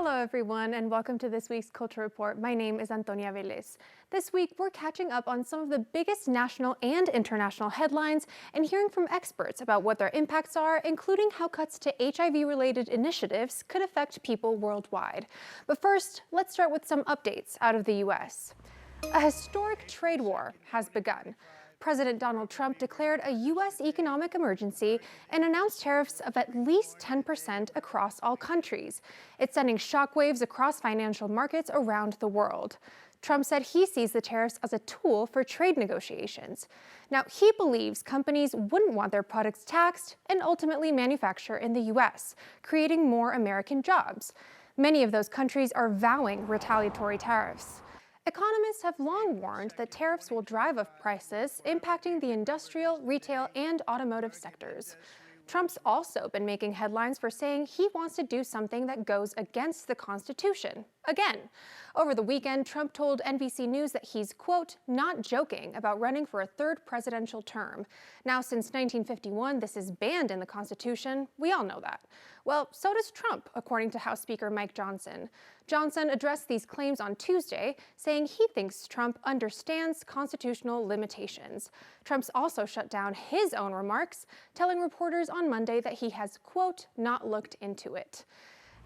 Hello, everyone, and welcome to this week's Culture Report. My name is Antonia Velez. This week, we're catching up on some of the biggest national and international headlines and hearing from experts about what their impacts are, including how cuts to HIV-related initiatives could affect people worldwide. But first, let's start with some updates out of the U.S. A historic trade war has begun. President Donald Trump declared a U.S. economic emergency and announced tariffs of at least 10% across all countries. It's sending shockwaves across financial markets around the world. Trump said he sees the tariffs as a tool for trade negotiations. Now, he believes companies wouldn't want their products taxed and ultimately manufacture in the U.S., creating more American jobs. Many of those countries are vowing retaliatory tariffs. Economists have long warned that tariffs will drive up prices, impacting the industrial, retail, and automotive sectors. Trump's also been making headlines for saying he wants to do something that goes against the Constitution. Again, over the weekend, Trump told NBC News that he's, quote, not joking about running for a third presidential term. Now, since 1951, this is banned in the Constitution. We all know that. Well, so does Trump, according to House Speaker Mike Johnson. Johnson addressed these claims on Tuesday, saying he thinks Trump understands constitutional limitations. Trump's also shut down his own remarks, telling reporters on Monday that he has, quote, not looked into it.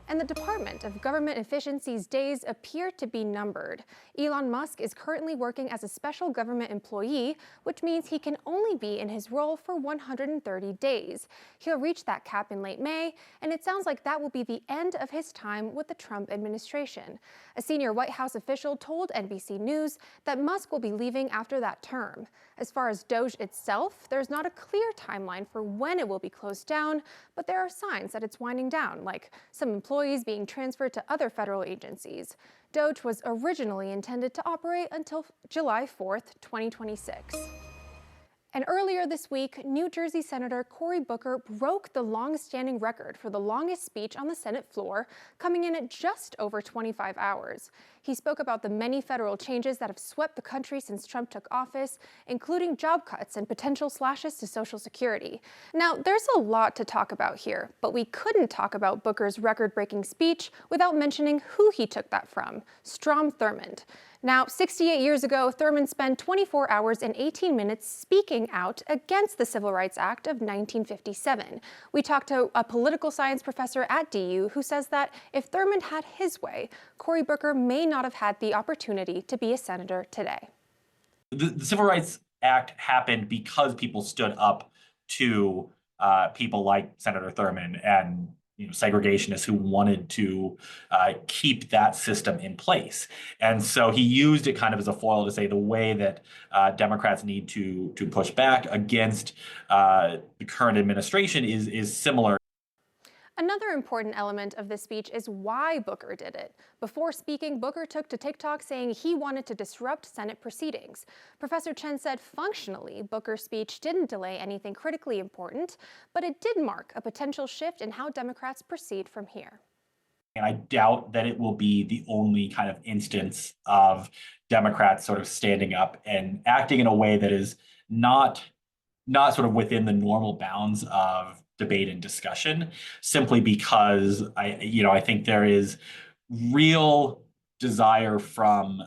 And the Department of Government Efficiency's days appear to be numbered. Elon Musk is currently working as a special government employee, which means he can only be in his role for 130 days. He'll reach that cap in late May, and it sounds like that will be the end of his time with the Trump administration. A senior White House official told NBC News that Musk will be leaving after that term. As far as Doge itself, there's not a clear timeline for when it will be closed down, but there are signs that it's winding down, like some employees being transferred to other federal agencies. Doge was originally intended to operate until July 4th, 2026. And earlier this week, New Jersey Senator Cory Booker broke the long-standing record for the longest speech on the Senate floor, coming in at just over 25 hours. He spoke about the many federal changes that have swept the country since Trump took office, including job cuts and potential slashes to Social Security. Now, there's a lot to talk about here, but we couldn't talk about Booker's record-breaking speech without mentioning who he took that from: Strom Thurmond. Now, 68 years ago, Thurmond spent 24 hours and 18 minutes speaking out against the Civil Rights Act of 1957. We talked to a political science professor at DU who says that if Thurmond had his way, Cory Booker may not have had the opportunity to be a senator today. The Civil Rights Act happened because people stood up to people like Senator Thurmond and segregationists who wanted to keep that system in place. And so he used it kind of as a foil to say the way that Democrats need to push back against the current administration is similar. Another important element of this speech is why Booker did it. Before speaking, Booker took to TikTok saying he wanted to disrupt Senate proceedings. Professor Chen said functionally, Booker's speech didn't delay anything critically important, but it did mark a potential shift in how Democrats proceed from here. And I doubt that it will be the only kind of instance of Democrats sort of standing up and acting in a way that is not sort of within the normal bounds of debate and discussion, simply because I think there is real desire from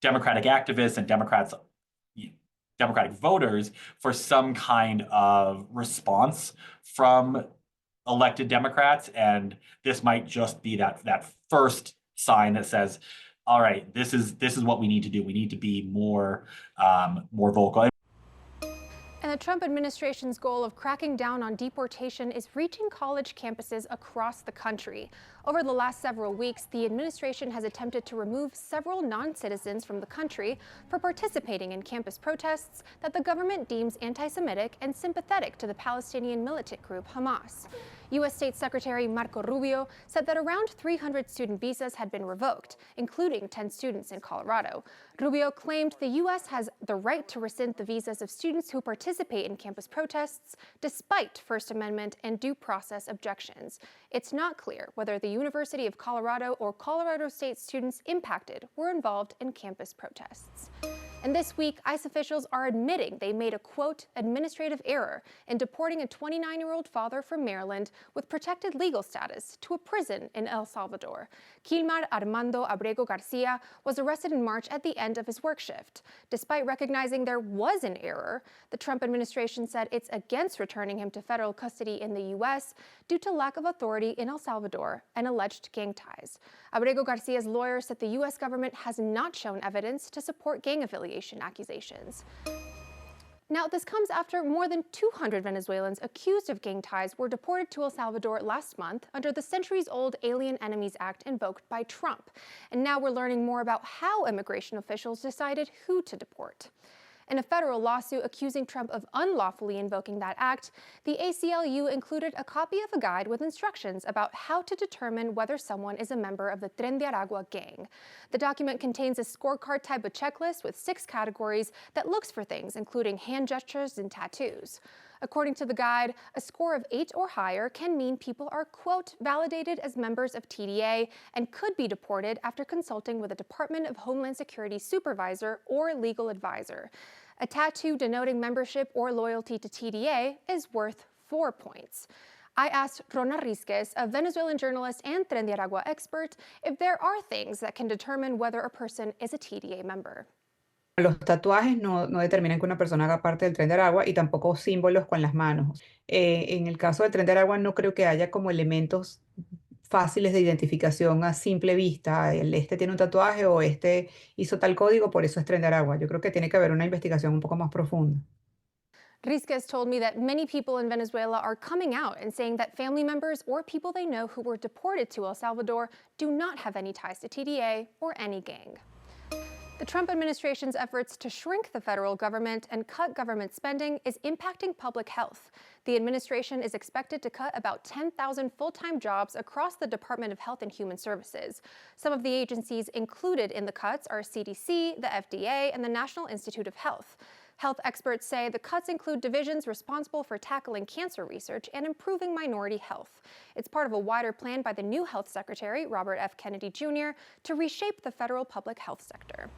Democratic activists and Democratic voters for some kind of response from elected Democrats, and this might just be that first sign that says, all right, this is what we need to do. We need to be more vocal. And the Trump administration's goal of cracking down on deportation is reaching college campuses across the country. Over the last several weeks, the administration has attempted to remove several non-citizens from the country for participating in campus protests that the government deems anti-Semitic and sympathetic to the Palestinian militant group Hamas. U.S. State Secretary Marco Rubio said that around 300 student visas had been revoked, including 10 students in Colorado. Rubio claimed the U.S. has the right to rescind the visas of students who participate in campus protests, despite First Amendment and due process objections. It's not clear whether the University of Colorado or Colorado State students impacted were involved in campus protests. And this week, ICE officials are admitting they made a, quote, administrative error in deporting a 29-year-old father from Maryland with protected legal status to a prison in El Salvador. Kilmar Armando Abrego Garcia was arrested in March at the end of his work shift. Despite recognizing there was an error, the Trump administration said it's against returning him to federal custody in the U.S. due to lack of authority in El Salvador and alleged gang ties. Abrego Garcia's lawyer said the U.S. government has not shown evidence to support gang affiliation accusations. Now, this comes after more than 200 Venezuelans accused of gang ties were deported to El Salvador last month under the centuries-old Alien Enemies Act invoked by Trump. And now we're learning more about how immigration officials decided who to deport. In a federal lawsuit accusing Trump of unlawfully invoking that act, the ACLU included a copy of a guide with instructions about how to determine whether someone is a member of the Tren de Aragua gang. The document contains a scorecard type of checklist with 6 categories that looks for things including hand gestures and tattoos. According to the guide, a score of 8 or higher can mean people are, quote, validated as members of TDA and could be deported after consulting with a Department of Homeland Security supervisor or legal advisor. A tattoo denoting membership or loyalty to TDA is worth 4 points. I asked Rona Rizquez, a Venezuelan journalist and Tren de Aragua expert, if there are things that can determine whether a person is a TDA member. Los tatuajes no determinan que una persona haga parte del Tren de Aragua y tampoco símbolos con las manos. En el caso del Tren de Aragua no creo que haya como elementos fáciles de identificación a simple vista. Este tiene un tatuaje o este hizo tal código, por eso es Tren de Aragua. Yo creo que tiene que haber una investigación un poco más profunda. Rizquez told me that many people in Venezuela are coming out and saying that family members or people they know who were deported to El Salvador do not have any ties to TDA or any gang. The Trump administration's efforts to shrink the federal government and cut government spending is impacting public health. The administration is expected to cut about 10,000 full-time jobs across the Department of Health and Human Services. Some of the agencies included in the cuts are CDC, the FDA, and the National Institute of Health. Health experts say the cuts include divisions responsible for tackling cancer research and improving minority health. It's part of a wider plan by the new health secretary, Robert F. Kennedy Jr., to reshape the federal public health sector.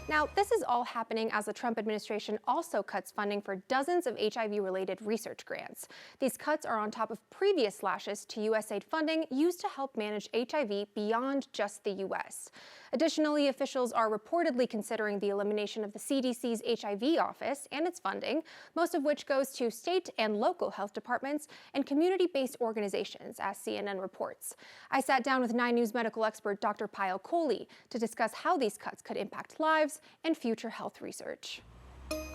Now, this is all happening as the Trump administration also cuts funding for dozens of HIV-related research grants. These cuts are on top of previous slashes to USAID funding used to help manage HIV beyond just the U.S. Additionally, officials are reportedly considering the elimination of the CDC's HIV office and its funding, most of which goes to state and local health departments and community-based organizations, as CNN reports. I sat down with 9 News medical expert Dr. Payal Kohli to discuss how these cuts could impact lives and future health research.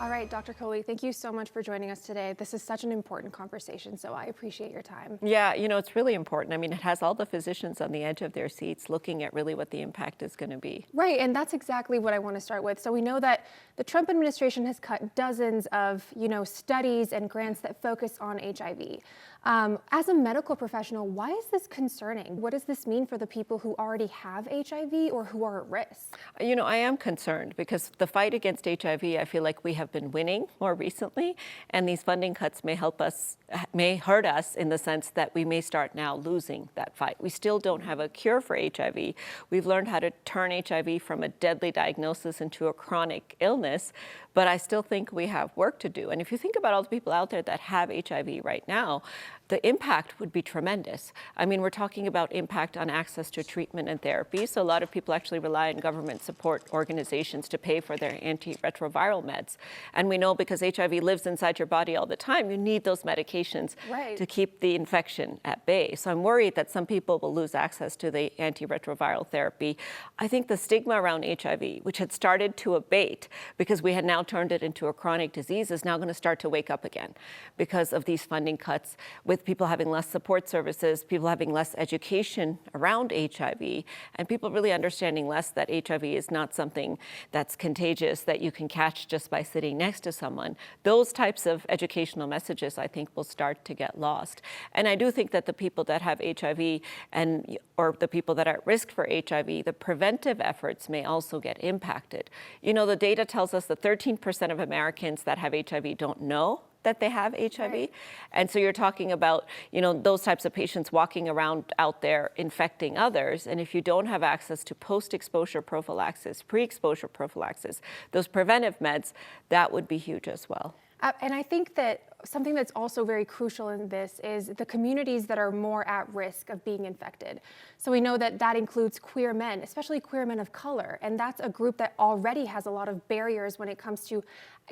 All right, Dr. Kohli, thank you so much for joining us today. This is such an important conversation, so I appreciate your time. Yeah, it's really important. I mean, it has all the physicians on the edge of their seats looking at really what the impact is going to be. Right, and that's exactly what I want to start with. So we know that the Trump administration has cut dozens of, studies and grants that focus on HIV. As a medical professional, why is this concerning? What does this mean for the people who already have HIV or who are at risk? I am concerned because the fight against HIV, I feel like we have been winning more recently, and these funding cuts may hurt us in the sense that we may start now losing that fight. We still don't have a cure for HIV. We've learned how to turn HIV from a deadly diagnosis into a chronic illness, but I still think we have work to do. And if you think about all the people out there that have HIV right now, the impact would be tremendous. I mean, we're talking about impact on access to treatment and therapy. So a lot of people actually rely on government support organizations to pay for their antiretroviral meds. And we know because HIV lives inside your body all the time, you need those medications to keep the infection at bay. So I'm worried that some people will lose access to the antiretroviral therapy. I think the stigma around HIV, which had started to abate because we had now turned it into a chronic disease, is now going to start to wake up again because of these funding cuts, with people having less support services, people having less education around HIV, and people really understanding less that HIV is not something that's contagious that you can catch just by sitting next to someone. Those types of educational messages, I think, will start to get lost. And I do think that the people that have HIV or the people that are at risk for HIV, the preventive efforts may also get impacted. The data tells us that 13% of Americans that have HIV don't know that they have HIV. Right. And so you're talking about, those types of patients walking around out there infecting others. And if you don't have access to post-exposure prophylaxis, pre-exposure prophylaxis, those preventive meds, that would be huge as well. And I think that something that's also very crucial in this is the communities that are more at risk of being infected. So we know that that includes queer men, especially queer men of color. And that's a group that already has a lot of barriers when it comes to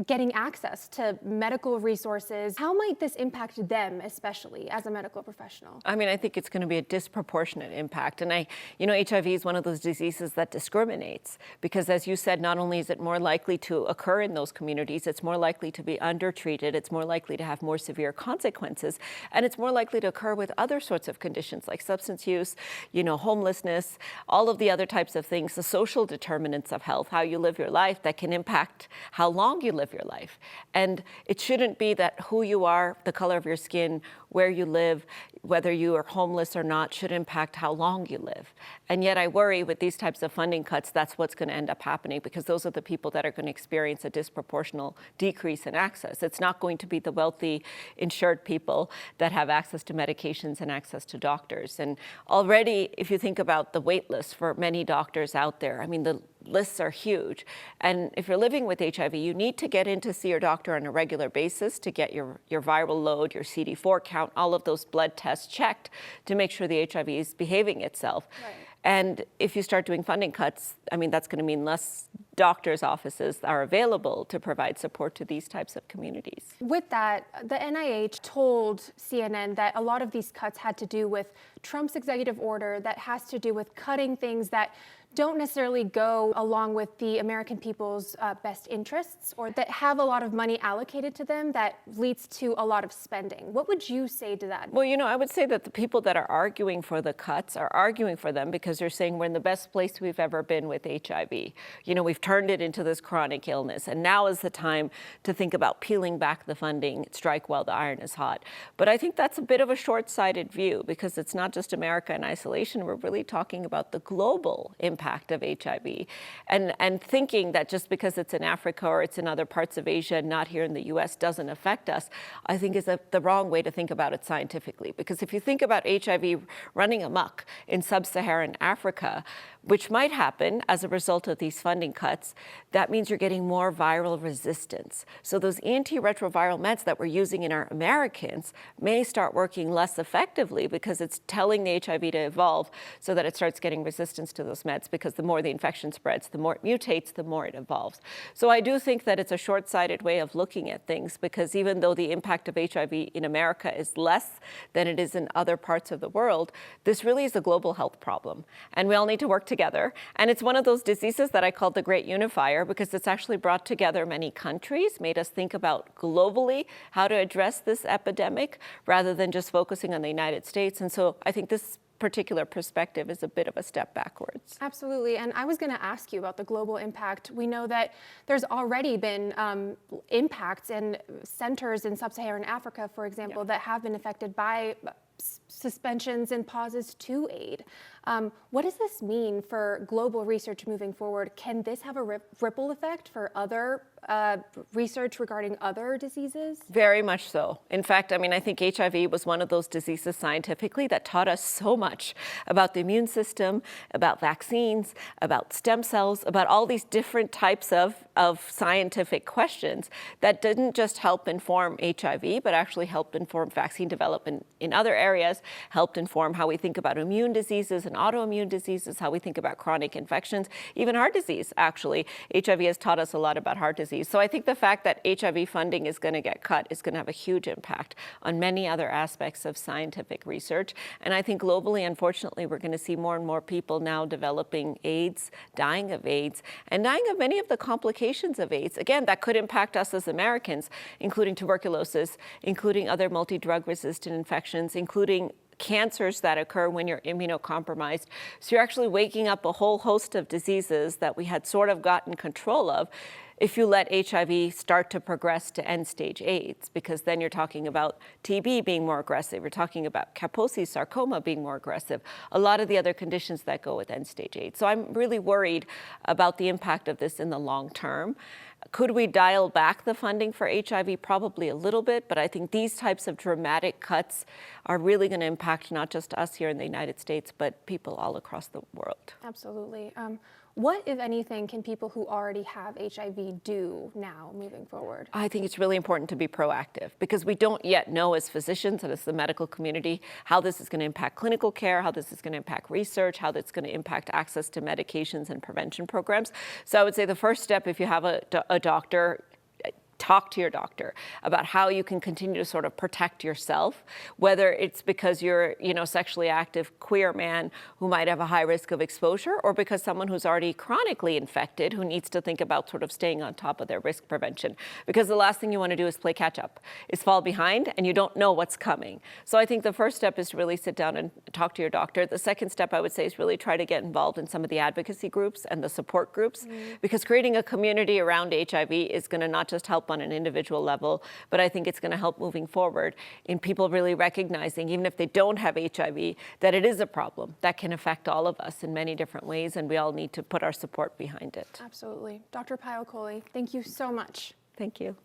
getting access to medical resources. How might this impact them, especially as a medical professional? I mean, I think it's going to be a disproportionate impact. And HIV is one of those diseases that discriminates because, as you said, not only is it more likely to occur in those communities, it's more likely to be undertreated, it's more likely to have more severe consequences, and it's more likely to occur with other sorts of conditions like substance use, homelessness, all of the other types of things, the social determinants of health, how you live your life that can impact how long you live your life. And it shouldn't be that who you are, the color of your skin, where you live, whether you are homeless or not, should impact how long you live. And yet I worry with these types of funding cuts, that's what's going to end up happening because those are the people that are going to experience a disproportional decrease in access. It's not going to be the wealthy, insured people that have access to medications and access to doctors. And already, if you think about the wait list for many doctors out there, I mean, the lists are huge. And if you're living with HIV, you need to get in to see your doctor on a regular basis to get your viral load, your CD4 count, all of those blood tests checked to make sure the HIV is behaving itself. Right. And if you start doing funding cuts, I mean, that's going to mean less doctors' offices are available to provide support to these types of communities. With that, the NIH told CNN that a lot of these cuts had to do with Trump's executive order that has to do with cutting things that don't necessarily go along with the American people's best interests or that have a lot of money allocated to them that leads to a lot of spending. What would you say to that? Well, I would say that the people that are arguing for the cuts are arguing for them because they're saying we're in the best place we've ever been with HIV. We've turned it into this chronic illness, and now is the time to think about peeling back the funding, strike while the iron is hot. But I think that's a bit of a short-sighted view because it's not just America in isolation. We're really talking about the global impact of HIV and thinking that just because it's in Africa or it's in other parts of Asia, not here in the US, doesn't affect us, I think is the wrong way to think about it scientifically. Because if you think about HIV running amok in sub-Saharan Africa, which might happen as a result of these funding cuts, that means you're getting more viral resistance. So those antiretroviral meds that we're using in our Americans may start working less effectively because it's telling the HIV to evolve so that it starts getting resistance to those meds because the more the infection spreads, the more it mutates, the more it evolves. So I do think that it's a short-sighted way of looking at things because even though the impact of HIV in America is less than it is in other parts of the world, this really is a global health problem. And we all need to work together. And it's one of those diseases that I call the great unifier because it's actually brought together many countries, made us think about globally how to address this epidemic rather than just focusing on the United States. And so I think this particular perspective is a bit of a step backwards. Absolutely. And I was going to ask you about the global impact. We know that there's already been impacts in centers in sub-Saharan Africa, for example, that have been affected by suspensions and pauses to aid. What does this mean for global research moving forward? Can this have a ripple effect for other research regarding other diseases? Very much so. In fact, I think HIV was one of those diseases scientifically that taught us so much about the immune system, about vaccines, about stem cells, about all these different types of scientific questions that didn't just help inform HIV, but actually helped inform vaccine development in other areas, helped inform how we think about immune diseases and autoimmune diseases, how we think about chronic infections, even heart disease, actually. HIV has taught us a lot about heart disease. So I think the fact that HIV funding is going to get cut is going to have a huge impact on many other aspects of scientific research. And I think globally, unfortunately, we're going to see more and more people now developing AIDS, dying of AIDS, and dying of many of the complications of AIDS. Again, that could impact us as Americans, including tuberculosis, including other multi-drug resistant infections, including cancers that occur when you're immunocompromised. So you're actually waking up a whole host of diseases that we had sort of gotten control of if you let HIV start to progress to end-stage AIDS, because then you're talking about TB being more aggressive, you're talking about Kaposi's sarcoma being more aggressive, a lot of the other conditions that go with end-stage AIDS. So I'm really worried about the impact of this in the long term. Could we dial back the funding for HIV? Probably a little bit, but I think these types of dramatic cuts are really going to impact not just us here in the United States, but people all across the world. Absolutely. What, if anything, can people who already have HIV do now moving forward? I think it's really important to be proactive because we don't yet know as physicians and as the medical community how this is going to impact clinical care, how this is going to impact research, how that's going to impact access to medications and prevention programs. So I would say the first step, if you have a doctor, talk to your doctor about how you can continue to sort of protect yourself, whether it's because you're, sexually active queer man who might have a high risk of exposure, or because someone who's already chronically infected who needs to think about sort of staying on top of their risk prevention. Because the last thing you want to do is play catch up, is fall behind, and you don't know what's coming. So I think the first step is to really sit down and talk to your doctor. The second step, I would say, is really try to get involved in some of the advocacy groups and the support groups, because creating a community around HIV is going to not just help on an individual level, but I think it's going to help moving forward in people really recognizing, even if they don't have HIV, that it is a problem that can affect all of us in many different ways, and we all need to put our support behind it. Absolutely. Dr. Payal-Kohli, thank you so much. Thank you.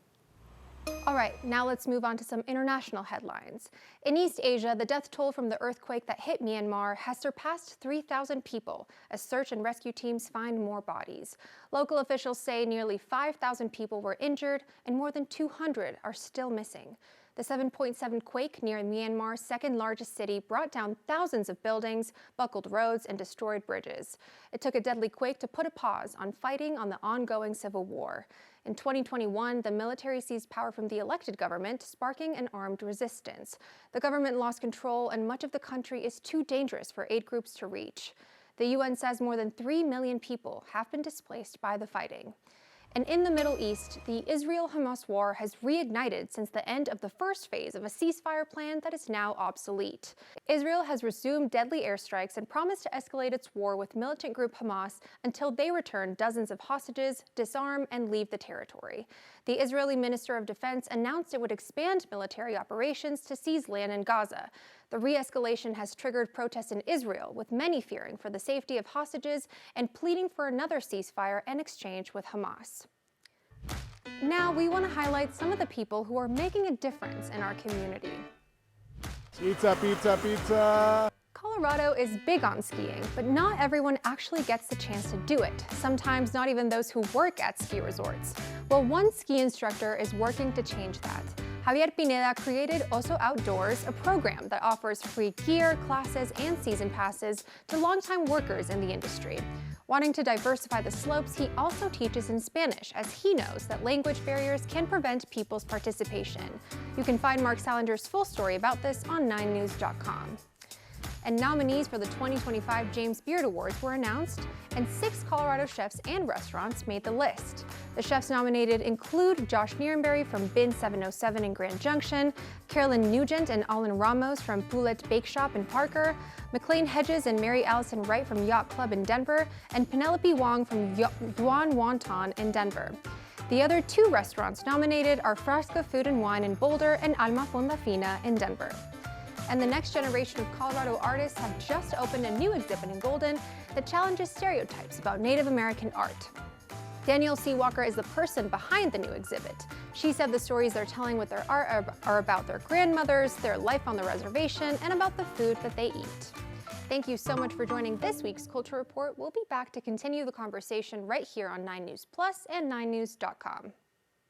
All right, now let's move on to some international headlines. In East Asia, the death toll from the earthquake that hit Myanmar has surpassed 3,000 people as search and rescue teams find more bodies. Local officials say nearly 5,000 people were injured and more than 200 are still missing. The 7.7 quake near Myanmar's second largest city brought down thousands of buildings, buckled roads, and destroyed bridges. It took a deadly quake to put a pause on fighting on the ongoing civil war. In 2021, the military seized power from the elected government, sparking an armed resistance. The government lost control, and much of the country is too dangerous for aid groups to reach. The UN says more than 3 million people have been displaced by the fighting. And in the Middle East, the Israel-Hamas war has reignited since the end of the first phase of a ceasefire plan that is now obsolete. Israel has resumed deadly airstrikes and promised to escalate its war with militant group Hamas until they return dozens of hostages, disarm, and leave the territory. The Israeli Minister of Defense announced it would expand military operations to seize land in Gaza. The re-escalation has triggered protests in Israel, with many fearing for the safety of hostages and pleading for another ceasefire and exchange with Hamas. Now, we want to highlight some of the people who are making a difference in our community. Pizza, pizza, pizza! Colorado is big on skiing, but not everyone actually gets the chance to do it. Sometimes not even those who work at ski resorts. Well, one ski instructor is working to change that. Javier Pineda created Oso Outdoors, a program that offers free gear, classes, and season passes to longtime workers in the industry. Wanting to diversify the slopes, he also teaches in Spanish, as he knows that language barriers can prevent people's participation. You can find Mark Salinger's full story about this on 9news.com. And nominees for the 2025 James Beard Awards were announced, and 6 Colorado chefs and restaurants made the list. The chefs nominated include Josh Nierenberry from Bin 707 in Grand Junction, Carolyn Nugent and Allen Ramos from Poulet Bake Shop in Parker, McLean Hedges and Mary Allison Wright from Yacht Club in Denver, and Penelope Wong from Yuan Wonton in Denver. The other 2 restaurants nominated are Frasca Food and Wine in Boulder and Alma Fonda Fina in Denver. And the next generation of Colorado artists have just opened a new exhibit in Golden that challenges stereotypes about Native American art. Danielle C. Walker is the person behind the new exhibit. She said the stories they're telling with their art are about their grandmothers, their life on the reservation, and about the food that they eat. Thank you so much for joining this week's Culture Report. We'll be back to continue the conversation right here on 9 News Plus and 9news.com.